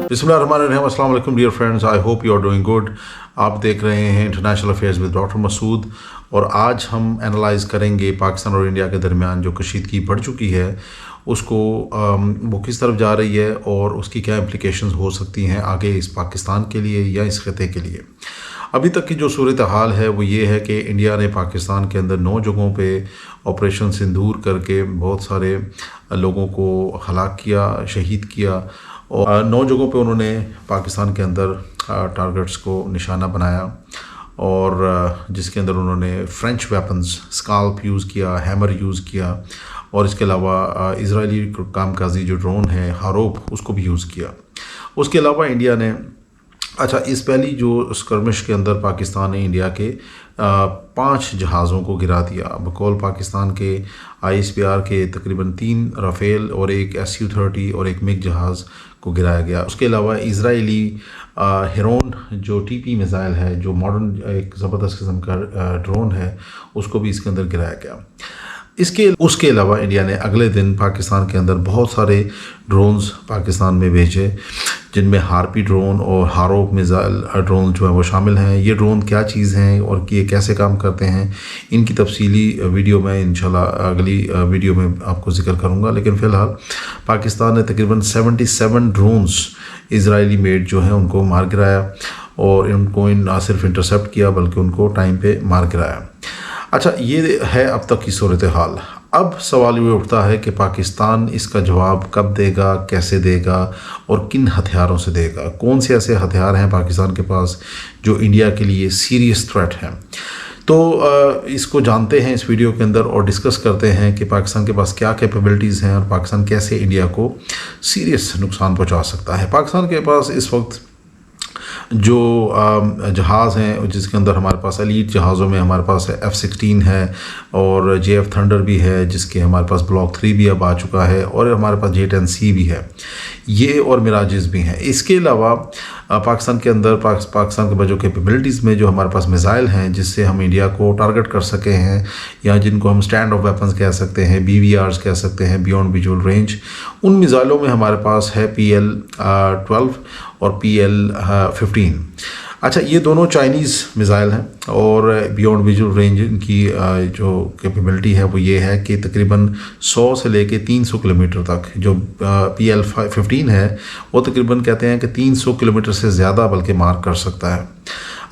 बिस्मिल्लाहिर्रहमानिर्रहीम। अस्सलाम वालेकुम dear friends, I hope you are doing good. आप देख रहे हैं international affairs with doctor Masood और आज हम एनालाइज करेंगे पाकिस्तान और इंडिया के दरमियान जो कशीदगी बढ़ चुकी है उसको वो किस तरफ जा रही है और उसकी क्या इम्प्लिकेशंस हो सकती हैं आगे इस पाकिस्तान के लिए या इस खिते के लिए। अभी तक की जो सूरत हाल है वो ये है कि इंडिया ने पाकिस्तान के अंदर 9 जगहों पे ऑपरेशन सिंदूर करके बहुत सारे लोगों को हलाक किया, शहीद किया और 9 जगहों पे उन्होंने पाकिस्तान के अंदर टारगेट्स को निशाना बनाया और जिसके अंदर उन्होंने फ्रेंच वेपन्स स्काल्प यूज़ किया, हैमर यूज़ किया और इसके अलावा इजरायली कामकाजी जो ड्रोन है हारोप उसको भी यूज़ किया। उसके अलावा इंडिया ने इस पहली जो स्कर्मिश के अंदर पाकिस्तान ने इंडिया के 5 जहाज़ों को गिरा दिया। बकौल पाकिस्तान के ISPR के तकरीबन 3 राफेल और एक SU-30 और एक मिग जहाज़ को गिराया गया। उसके अलावा इजरायली हेरोन जो TP मिसाइल है, जो मॉडर्न एक ज़बरदस्त किस्म का ड्रोन है, उसको भी इसके अंदर गिराया गया। उसके अलावा इंडिया ने अगले दिन पाकिस्तान के अंदर बहुत सारे ड्रोन्स पाकिस्तान में भेजे जिनमें हार्पी ड्रोन और हारोप मिसाइल ड्रोन जो है वो शामिल हैं। ये ड्रोन क्या चीज़ हैं और ये कैसे काम करते हैं, इनकी तफसीली वीडियो मैं इंशाल्लाह अगली वीडियो में आपको जिक्र करूँगा। लेकिन फ़िलहाल पाकिस्तान ने तकरीबन 77 ड्रोन्स इजरायली मेड जो हैं उनको मार गिराया और उनको ना सिर्फ इंटरसेप्ट किया बल्कि उनको टाइम पे मार गिराया। ये है अब तक की सूरत हाल। अब सवाल ये उठता है कि पाकिस्तान इसका जवाब कब देगा, कैसे देगा और किन हथियारों से देगा। कौन से ऐसे हथियार हैं पाकिस्तान के पास जो इंडिया के लिए सीरियस थ्रेट हैं। तो इसको जानते हैं इस वीडियो के अंदर और डिस्कस करते हैं कि पाकिस्तान के पास क्या कैपेबिलिटीज़ हैं और पाकिस्तान कैसे इंडिया को सीरियस नुकसान पहुँचा सकता है। पाकिस्तान के पास इस वक्त जो जहाज़ हैं जिसके अंदर हमारे पास एलीट जहाज़ों में हमारे पास F-16 है और JF थंडर भी है, जिसके हमारे पास ब्लॉक 3 भी अब आ चुका है और हमारे पास J-10C भी है, ये और मिराजेस भी हैं। इसके अलावा पाकिस्तान के अंदर पाकिस्तान के पास जो कैपेबिलिटीज़ में जो हमारे पास मिसाइल हैं जिससे हम इंडिया को टारगेट कर सके हैं या जिनको हम स्टैंड ऑफ वेपन्स कह सकते हैं, BVRs कह सकते हैं, बियॉन्ड विजुअल रेंज, उन मिसाइलों में हमारे पास है PL-12 और PL-15। ये दोनों चाइनीज़ मिसाइल हैं और बियॉन्ड विजुअल रेंज इनकी जो कैपेबिलिटी है वो ये है कि तकरीबन 100 से लेके 300 किलोमीटर तक। जो PL-15 है वो तकरीबन कहते हैं कि 300 किलोमीटर से ज़्यादा बल्कि मार कर सकता है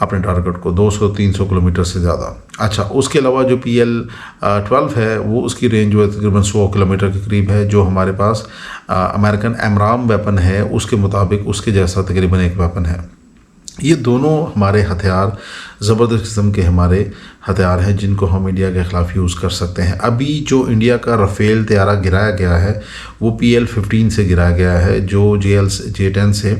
अपने टारगेट को, 200-300 किलोमीटर से ज़्यादा। उसके अलावा जो PL-12 है वो उसकी रेंज जो है तकरीबन 100 किलोमीटर के करीब है। जो हमारे पास अमेरिकन एमराम वेपन है उसके मुताबिक उसके जैसा तकरीबन एक वेपन है। ये दोनों हमारे हथियार ज़बरदस्त किस्म के हमारे हथियार हैं जिनको हम इंडिया के ख़िलाफ़ यूज़ कर सकते हैं। अभी जो इंडिया का राफेल तैयारा गिराया गया है वो PL-15 से गिराया गया है जो J-10 से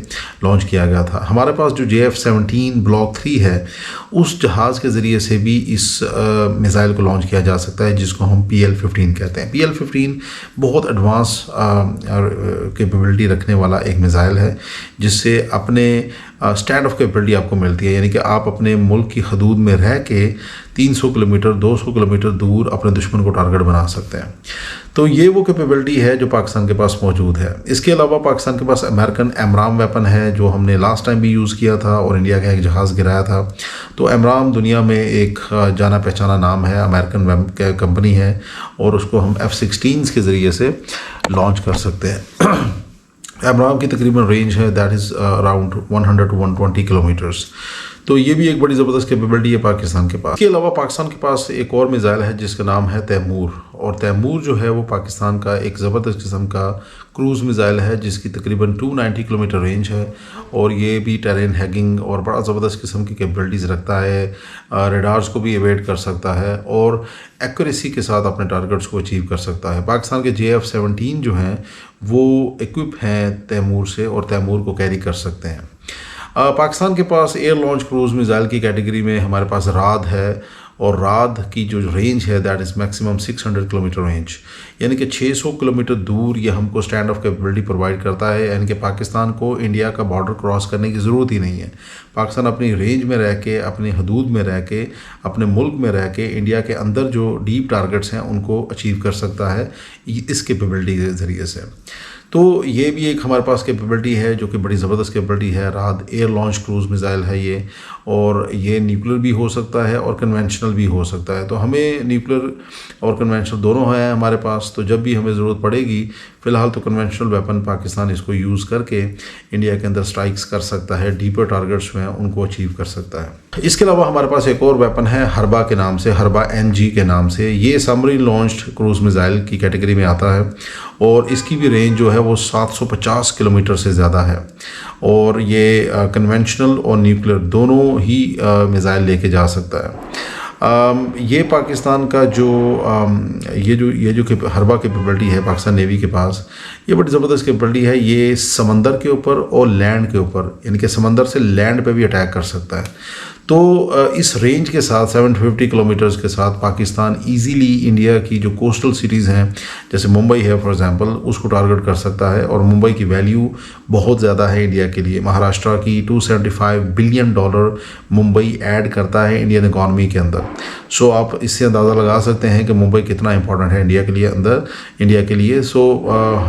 लॉन्च किया गया था। हमारे पास जो JF-17 ब्लॉक 3 है उस जहाज़ के ज़रिए से भी इस मिसाइल को लॉन्च किया जा सकता है जिसको हम PL-15 कहते हैं। PL-15 बहुत एडवांस कैपेबिलिटी रखने वाला एक मिसाइल है जिससे अपने स्टैंड ऑफ कैपेबिलिटी आपको मिलती है, यानी कि आप अपने मुल्क की हदूद में रह के 300 किलोमीटर 200 किलोमीटर दूर अपने दुश्मन को टारगेट बना सकते हैं। तो ये वो कैपेबिलिटी है जो पाकिस्तान के पास मौजूद है। इसके अलावा पाकिस्तान के पास अमेरिकन एमराम वेपन है जो हमने लास्ट टाइम भी यूज़ किया था और इंडिया का एक जहाज़ गिराया था। तो एमराम दुनिया में एक जाना पहचाना नाम है, अमेरिकन कंपनी है और उसको हम F-16 के ज़रिए से लॉन्च कर सकते हैं। एमराम की तकरीबन रेंज है that is around 100 to 120 kilometres. तो ये भी एक बड़ी ज़बरदस्त कैपेबिलिटी है पाकिस्तान के पास। इसके अलावा पाकिस्तान के पास एक और मिसाइल है जिसका नाम है तैमूर और तैमूर जो है वो पाकिस्तान का एक ज़बरदस्त किस्म का क्रूज़ मिसाइल है जिसकी तकरीबन 290 किलोमीटर रेंज है और ये भी टेरेन हैगिंग और बड़ा ज़बरदस्त किस्म की कैपेबिलिटीज़ रखता है। रेडार्स को भी एवेड कर सकता है और एक्यूरेसी के साथ अपने टारगेट्स को अचीव कर सकता है। पाकिस्तान के JF-17 जो हैं वो इक्विप हैं तैमूर से और तैमूर को कैरी कर सकते हैं। पाकिस्तान के पास एयर लॉन्च क्रूज़ मिसाइल की कैटेगरी में हमारे पास राद है और राद की जो रेंज है that is maximum 600 kilometre range, यानी कि 600 किलोमीटर दूर ये हमको स्टैंड ऑफ कैपेबिलिटी प्रोवाइड करता है। यानी कि पाकिस्तान को इंडिया का बॉर्डर क्रॉस करने की ज़रूरत ही नहीं है। पाकिस्तान अपनी रेंज में रह के, अपनी हदूद में रह के, अपने मुल्क में रह के इंडिया के अंदर जो डीप टारगेट्स हैं उनको अचीव कर सकता है इस कैपेबिलिटी के ज़रिए से। तो ये भी एक हमारे पास कैपेबिलिटी है जो कि बड़ी ज़बरदस्त कैपेबिलिटी है। रात एयर लॉन्च क्रूज़ मिज़ाइल है ये, और ये न्यूक्लियर भी हो सकता है और कन्वेंशनल भी हो सकता है। तो हमें न्यूक्लियर और कन्वेंशनल दोनों है हमारे पास, तो जब भी हमें ज़रूरत पड़ेगी, फ़िलहाल तो कन्वेंशनल वेपन पाकिस्तान इसको यूज़ करके इंडिया के अंदर स्ट्राइक्स कर सकता है, डीपर टारगेट्स में उनको अचीव कर सकता है। इसके अलावा हमारे पास एक और वेपन है हरबा के नाम से, हरबा NG के नाम से। ये सबमरीन लॉन्च्ड क्रूज़ मिज़ाइल की कैटेगरी में आता है और इसकी भी रेंज जो है वो 750 किलोमीटर से ज़्यादा है, और ये कन्वेंशनल और न्यूक्लियर दोनों ही मिज़ाइल लेके जा सकता है। ये पाकिस्तान का जो ये जो हरबा कैपेबिलिटी है पाकिस्तान नेवी के पास, ये बड़ी ज़बरदस्त कैपेबिलिटी है। ये समंदर के ऊपर और लैंड के ऊपर, यानी कि समंदर से लैंड पे भी अटैक कर सकता है। तो इस रेंज के साथ 750 किलोमीटर्स के साथ पाकिस्तान इजीली इंडिया की जो कोस्टल सिटीज़ हैं, जैसे मुंबई है फॉर एग्जांपल, उसको टारगेट कर सकता है। और मुंबई की वैल्यू बहुत ज़्यादा है इंडिया के लिए। महाराष्ट्र की $275 बिलियन मुंबई ऐड करता है इंडियन इकॉनमी के अंदर। सो आप इससे अंदाज़ा लगा सकते हैं कि मुंबई कितना इंपॉर्टेंट है इंडिया के लिए, इंडिया के लिए। सो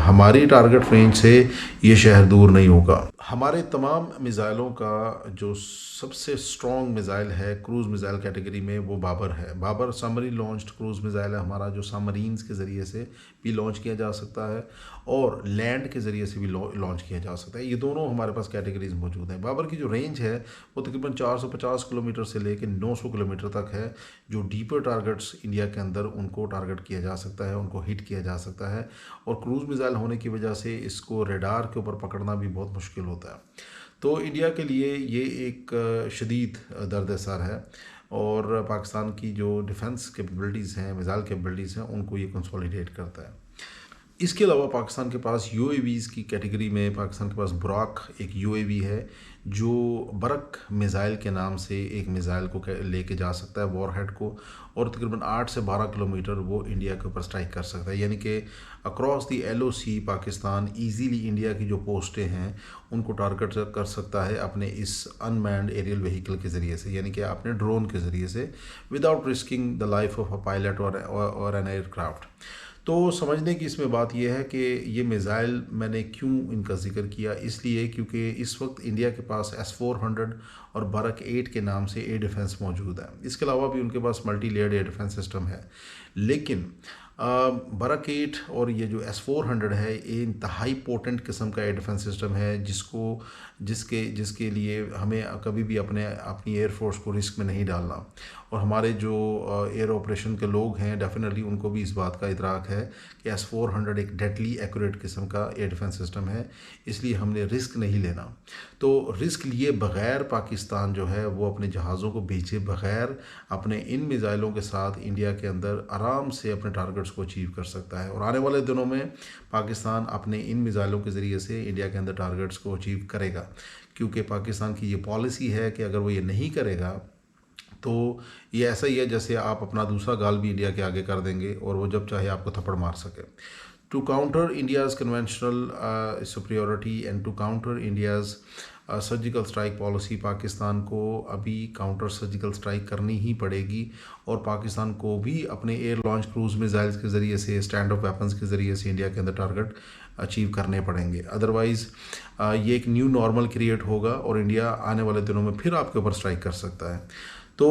हमारी टारगेट रेंज से ये शहर दूर नहीं होगा। हमारे तमाम मिज़ाइलों का जो सबसे स्ट्रॉन्ग मिज़ाइल है क्रूज़ मिज़ाइल कैटेगरी में, वो बाबर है। Babur submarine launched cruise missile है हमारा, जो सबमरीन्स के ज़रिए से भी लॉन्च किया जा सकता है और लैंड के ज़रिए से भी लॉन्च किया जा सकता है। ये दोनों हमारे पास कैटेगरीज मौजूद हैं। बाबर की जो रेंज है वो तकरीबन 450 किलोमीटर से लेकर 900 किलोमीटर तक है, जो डीपर टारगेट्स इंडिया के अंदर उनको टारगेट किया जा सकता है, उनको हिट किया जा सकता है। और क्रूज़ मिज़ाइल होने की वजह से इसको रेडार के ऊपर पकड़ना भी बहुत मुश्किल होता है। तो इंडिया के लिए ये एक शदीद दर्द सर है, और पाकिस्तान की जो डिफेंस कैपेबिलिटीज़ हैं, मिज़ाइल कैपेबिलिटीज़ हैं, उनको ये कंसोलिडेट करता है। इसके अलावा पाकिस्तान के पास UAVs की कैटेगरी में पाकिस्तान के पास बुराक एक UAV है, जो बरक मिज़ाइल के नाम से एक मिज़ाइल को लेके जा सकता है, वॉरहेड को, और तकरीबन 8 से 12 किलोमीटर वो इंडिया के ऊपर स्ट्राइक कर सकता है। यानी कि across the LOC Pakistan easily India की जो पोस्टें हैं उनको टारगेट कर सकता है अपने इस अनमैन्ड एरियल व्हीकल के ज़रिए से, यानी कि अपने ड्रोन के ज़रिए से, without risking the life of a pilot और एन एयरक्राफ्ट। तो समझने की इसमें बात यह है कि ये मिज़ाइल मैंने क्यों इनका जिक्र किया, इसलिए क्योंकि इस वक्त इंडिया के पास S-400 और बरक 8 के नाम से एयर डिफेंस मौजूद है। इसके अलावा भी उनके पास multi layered air defence system है, लेकिन बरक 8 और ये जो S-400 है, ये इंतहाई पोटेंट किस्म का एयर डिफेंस सिस्टम है, जिसके लिए हमें कभी भी अपनी एयरफोर्स को रिस्क में नहीं डालना। और हमारे जो एयर ऑपरेशन के लोग हैं, डेफिनेटली उनको भी इस बात का इतराक है कि S-400 एक डेडली एक्यूरेट किस्म का एयर डिफेंस सिस्टम है, इसलिए हमने रिस्क नहीं लेना। तो रिस्क लिए बग़ैर पाकिस्तान जो है वो अपने जहाज़ों को भेजे बग़ैर अपने इन मिज़ाइलों के साथ इंडिया के अंदर आराम से अपने टारगेट्स को अचीव कर सकता है। और आने वाले दिनों में पाकिस्तान अपने इन मिज़ाइलों के ज़रिए से इंडिया के अंदर टारगेट्स को अचीव करेगा, क्योंकि पाकिस्तान की ये पॉलिसी है कि अगर वो ये नहीं करेगा तो ये ऐसा ही है जैसे आप अपना दूसरा गाल भी इंडिया के आगे कर देंगे और वो जब चाहे आपको थप्पड़ मार सके। To counter India's conventional superiority and to counter India's surgical strike policy, Pakistan को अभी काउंटर सर्जिकल स्ट्राइक करनी ही पड़ेगी, और पाकिस्तान को भी अपने एयर लॉन्च क्रूज़ मिज़ाइल्स के ज़रिए से, स्टैंड ऑफ वेपन्स के ज़रिए से इंडिया के अंदर टारगेट अचीव करने पड़ेंगे। अदरवाइज़ ये एक न्यू नॉर्मल क्रिएट होगा और इंडिया आने वाले दिनों में फिर आपके ऊपर स्ट्राइक कर सकता है। तो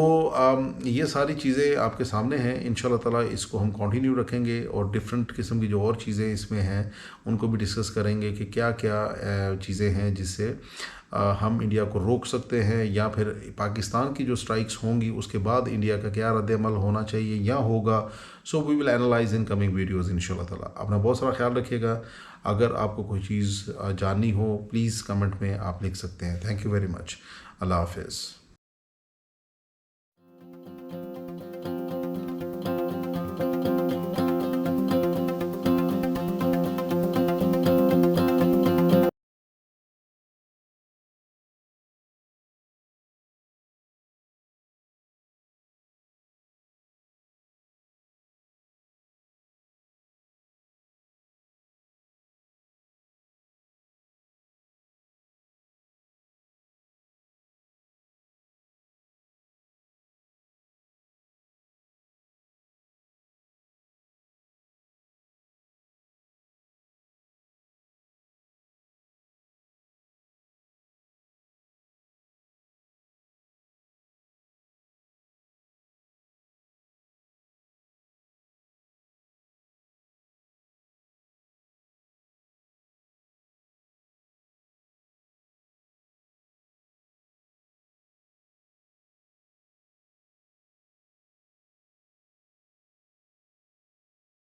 ये सारी चीज़ें आपके सामने हैं। इंशाल्लाह ताला इसको हम कंटिन्यू रखेंगे और डिफरेंट किस्म की जो और चीज़ें इसमें हैं उनको भी डिस्कस करेंगे कि क्या क्या चीज़ें हैं जिससे हम इंडिया को रोक सकते हैं, या फिर पाकिस्तान की जो स्ट्राइक्स होंगी उसके बाद इंडिया का क्या रद्द-ए-अमल होना चाहिए या होगा। So we will analyse in coming videos इंशाल्लाह ताला। अपना बहुत सारा ख्याल रखिएगा। अगर आपको कोई चीज़ जाननी हो प्लीज़ कमेंट में आप लिख सकते हैं। Thank you very much. अल्लाह हाफिज़।